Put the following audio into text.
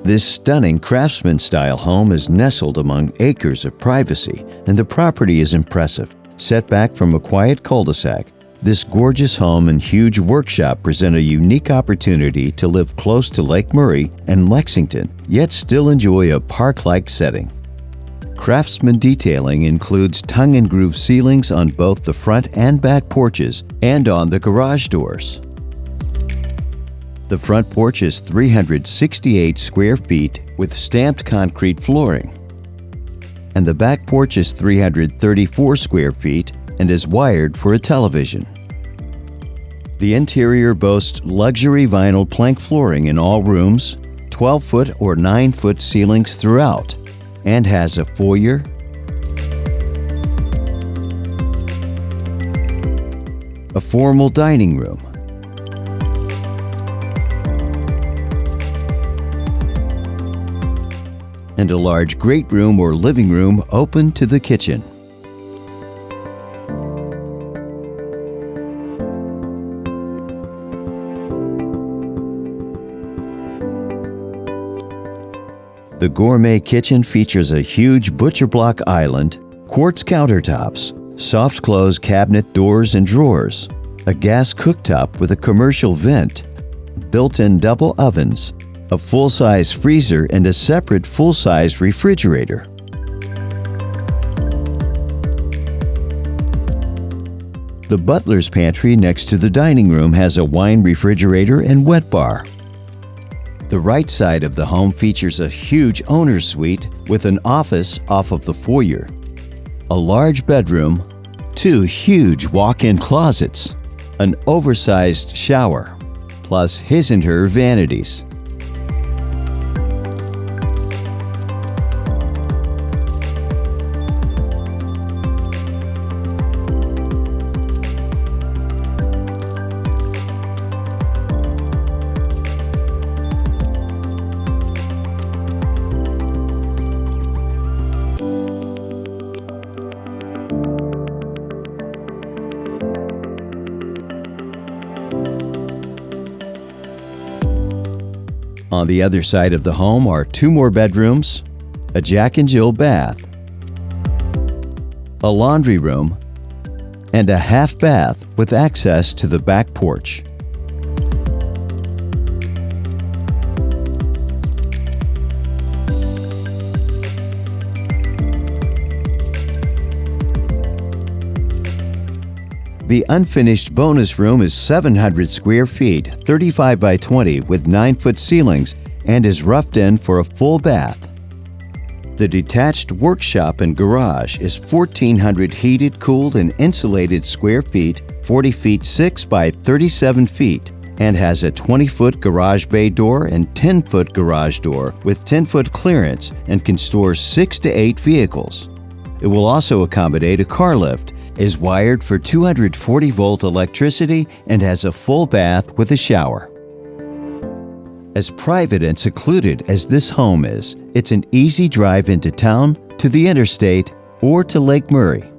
This stunning Craftsman-style home is nestled among acres of privacy, and the property is impressive. Set back from a quiet cul-de-sac, this gorgeous home and huge workshop present a unique opportunity to live close to Lake Murray and Lexington, yet still enjoy a park-like setting. Craftsman detailing includes tongue-and-groove ceilings on both the front and back porches and on the garage doors. The front porch is 368 square feet with stamped concrete flooring, and the back porch is 334 square feet and is wired for a television. The interior boasts luxury vinyl plank flooring in all rooms, 12-foot or 9-foot ceilings throughout, and has a foyer, a formal dining room, and a large great room or living room open to the kitchen. The gourmet kitchen features a huge butcher block island, quartz countertops, soft close cabinet doors and drawers, a gas cooktop with a commercial vent, built-in double ovens, a full-size freezer, and a separate full-size refrigerator. The butler's pantry next to the dining room has a wine refrigerator and wetbar. The right side of the home features a huge owner's suite with an office off of the foyer, a large bedroom, 2 huge walk-in closets, an oversized shower, plus his and her vanities. On the other side of the home are 2 more bedrooms, a Jack and Jill bath, a laundry room, and a half bath with access to the back porch. The unfinished bonus room is 700 square feet, 35 by 20 with 9-foot ceilings, and is roughed in for a full bath. The detached workshop and garage is 1,400 heated, cooled, and insulated square feet, 40 feet 6 by 37 feet, and has a 20-foot garage bay door and 10-foot garage door with 10-foot clearance and can store 6 to 8 vehicles. It will also accommodate a car lift, is wired for 240-volt electricity, and has a full bath with a shower. As private and secluded as this home is, it's an easy drive into town, to the interstate, or to Lake Murray.